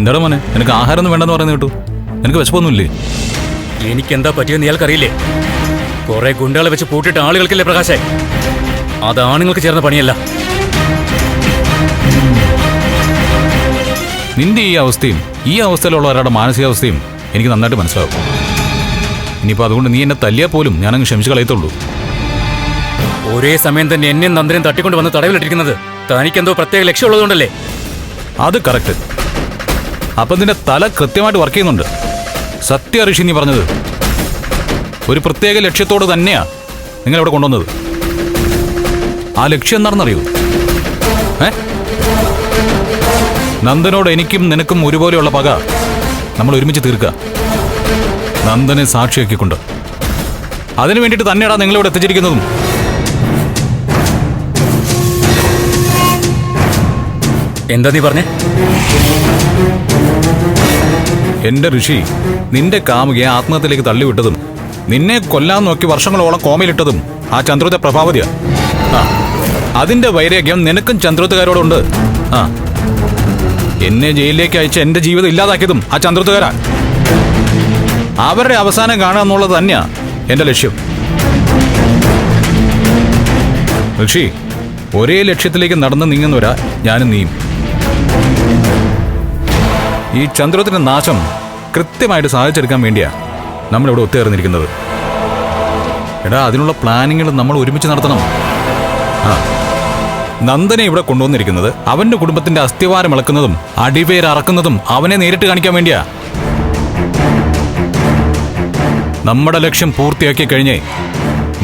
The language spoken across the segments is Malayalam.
എന്താടാ മോനെ, നിനക്ക് ആഹാരമൊന്നും വേണ്ടെന്ന് പറയുന്നത് കേട്ടു. നിനക്ക് വിശപ്പൊന്നുമില്ലേ? എനിക്കെന്താ പറ്റിയെന്ന് ഇയാൾക്കറിയില്ലേ? കുറെ ഗുണ്ടകളെ വെച്ച് പൂട്ടിട്ട് ആളുകൾക്കില്ലേ പ്രകാശേ? അത് ആണുങ്ങൾക്ക് ചേർന്ന പണിയല്ല. നിന്റെ ഈ അവസ്ഥയും ഈ അവസ്ഥയിലുള്ള ഒരാളുടെ മാനസികാവസ്ഥയും എനിക്ക് നന്നായിട്ട് മനസ്സിലാവും. ഇനിയിപ്പോൾ അതുകൊണ്ട് നീ എന്നെ തല്ലിയാൽ പോലും ഞാനങ്ങ് ക്ഷമിച്ച് കളയത്തുള്ളൂ. ഒരേ സമയം തന്നെ എന്നെയും നന്ദനെയും തട്ടിക്കൊണ്ട് വന്ന് തടവിലിട്ടിരിക്കുന്നത് തനിക്കെന്തോ പ്രത്യേക ലക്ഷ്യമുള്ളതുകൊണ്ടല്ലേ? അത് കറക്റ്റ്. അപ്പം നിന്റെ തല കൃത്യമായിട്ട് വർക്ക് ചെയ്യുന്നുണ്ട്. സത്യ ഋഷി നീ പറഞ്ഞത്. ഒരു പ്രത്യേക ലക്ഷ്യത്തോട് തന്നെയാ നിങ്ങളിവിടെ കൊണ്ടുവന്നത്. ആ ലക്ഷ്യം എന്താണെന്നറിയൂ? നന്ദനോട് എനിക്കും നിനക്കും ഒരുപോലെയുള്ള പക നമ്മൾ ഒരുമിച്ച് തീർക്കുക, നന്ദനെ സാക്ഷിയാക്കിക്കൊണ്ട്. അതിനു വേണ്ടിയിട്ട് തന്നെയാടാ നിങ്ങളിവിടെ എത്തിച്ചിരിക്കുന്നതും. എന്താ നീ പറഞ്ഞേ? എന്റെ ഋഷി നിന്റെ കാമുകയെ ആത്മഹത്യയിലേക്ക് തള്ളിവിട്ടതും നിന്നെ കൊല്ലാൻ നോക്കി വർഷങ്ങളോളം കോമയിലിട്ടതും ആ ചന്ദ്രോത്ത പ്രഭാവതിയാ. അതിന്റെ വൈരാഗ്യം നിനക്കും ചന്ദ്രോത്തുകാരോടുണ്ട്. എന്നെ ജയിലിലേക്ക് അയച്ച് എന്റെ ജീവിതം ഇല്ലാതാക്കിയതും ആ ചന്ദ്രോത്തുകാരാ. അവരുടെ അവസാനം കാണുക എന്നുള്ളത് തന്നെയാ എന്റെ ലക്ഷ്യം. ഋഷി, ഒരേ ലക്ഷ്യത്തിലേക്ക് നടന്നു നീങ്ങുന്നവരാ ഞാനും നീയും. ഈ ചന്ദ്രത്തിന്റെ നാശം കൃത്യമായിട്ട് സാധിച്ചെടുക്കാൻ വേണ്ടിയാ നമ്മളിവിടെ ഒത്തുചേർന്നിരിക്കുന്നത്. എടാ, അതിനുള്ള പ്ലാനിങ്ങൾ നമ്മൾ ഒരുമിച്ച് നടത്തണം. നന്ദനെ ഇവിടെ കൊണ്ടുവന്നിരിക്കുന്നത് അവന്റെ കുടുംബത്തിന്റെ അസ്ഥിവാരം ഇളക്കുന്നതും അടിവേരറക്കുന്നതും അവനെ നേരിട്ട് കാണിക്കാൻ വേണ്ടിയാ. നമ്മുടെ ലക്ഷ്യം പൂർത്തിയാക്കി കഴിഞ്ഞേ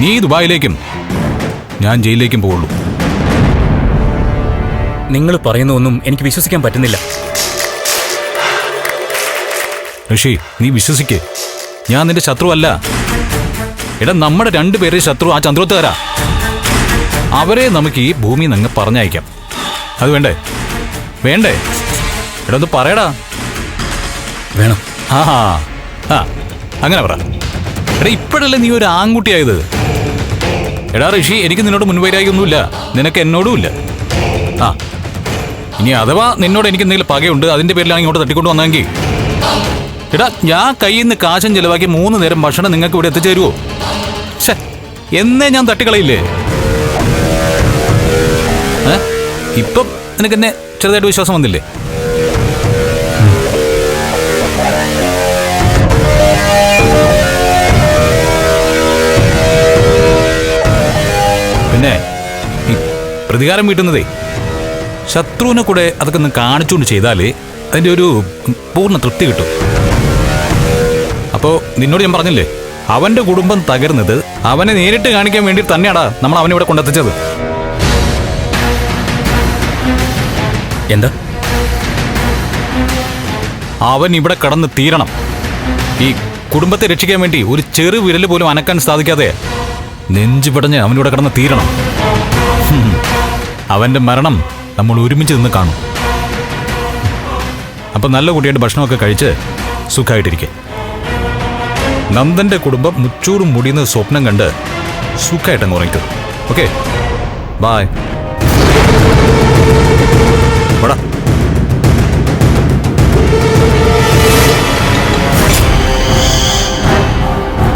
നീ ദുബായിലേക്കും ഞാൻ ജയിലിലേക്കും പോവുള്ളൂ. നിങ്ങൾ പറയുന്നതൊന്നും എനിക്ക് വിശ്വസിക്കാൻ പറ്റുന്നില്ല. ഋഷി, നീ വിശ്വസിക്കേ, ഞാൻ നിന്റെ ശത്രുവല്ല. എടാ, നമ്മുടെ രണ്ടുപേരെ ശത്രു ആ ചന്ദ്രോത്തുകാരാ. അവരെ നമുക്ക് ഈ ഭൂമി നിന്ന് പറഞ്ഞയക്കാം. അത് വേണ്ടേ? വേണ്ടേ? എടാ, ഒന്ന് പറയടാ. വേണം. അങ്ങനെ പറ. എടാ, ഇപ്പോഴല്ലേ നീ ഒരു ആൺകുട്ടിയായത്. എടാ ഋഷി, എനിക്ക് നിന്നോട് മുൻവൈരാഗ്യമൊന്നുമില്ല, നിനക്ക് എന്നോടും ഇല്ല. ഇനി അഥവാ നിന്നോട് എനിക്ക് എന്തെങ്കിലും പകയുണ്ട്, അതിന്റെ പേരിലാണ് ഇങ്ങോട്ട് തട്ടിക്കൊണ്ട് വന്നെങ്കിൽ, എടാ, ഞാൻ കയ്യിൽ നിന്ന് കാശം ചെലവാക്കി 3 നേരം ഭക്ഷണം നിങ്ങൾക്ക് ഇവിടെ എത്തിച്ചേരുവോ? എന്നേ ഞാൻ തട്ടിക്കളയില്ലേ? ഇപ്പം നിനക്ക് എന്നെ ചെറുതായിട്ട് വിശ്വാസം വന്നില്ലേ? പിന്നെ ഈ പ്രതികാരം വീട്ടുന്നതേ ശത്രുവിനെ കൂടെ അതൊക്കെ ഒന്ന് കാണിച്ചുകൊണ്ട് ചെയ്താലേ അതിൻ്റെ ഒരു പൂർണ്ണ തൃപ്തി കിട്ടും. അപ്പോൾ നിന്നോട് ഞാൻ പറഞ്ഞില്ലേ, അവന്റെ കുടുംബം തകർന്നത് അവനെ നേരിട്ട് കാണിക്കാൻ വേണ്ടി തന്നെയാടാ നമ്മൾ അവനെ ഇവിടെ കൊണ്ടെത്തിച്ചത്. എന്താ? അവൻ ഇവിടെ കടന്ന് തീരണം. ഈ കുടുംബത്തെ രക്ഷിക്കാൻ വേണ്ടി ഒരു ചെറു വിരൽ പോലും അനക്കാൻ സാധിക്കാതെ നെഞ്ചു പിടഞ്ഞ് അവനിവിടെ കടന്ന് തീരണം. അവന്റെ മരണം നമ്മൾ ഒരുമിച്ച് നിന്ന് കാണും. അപ്പം നല്ല കുട്ടിയായിട്ട് ഭക്ഷണമൊക്കെ കഴിച്ച് സുഖമായിട്ടിരിക്കെ. നന്ദന്റെ കുടുംബം മുച്ചൂറും മുടിയുന്ന സ്വപ്നം കണ്ട് സുഖമായിട്ടങ്ങ് ഉറങ്ങിക്കും. Okay, bye.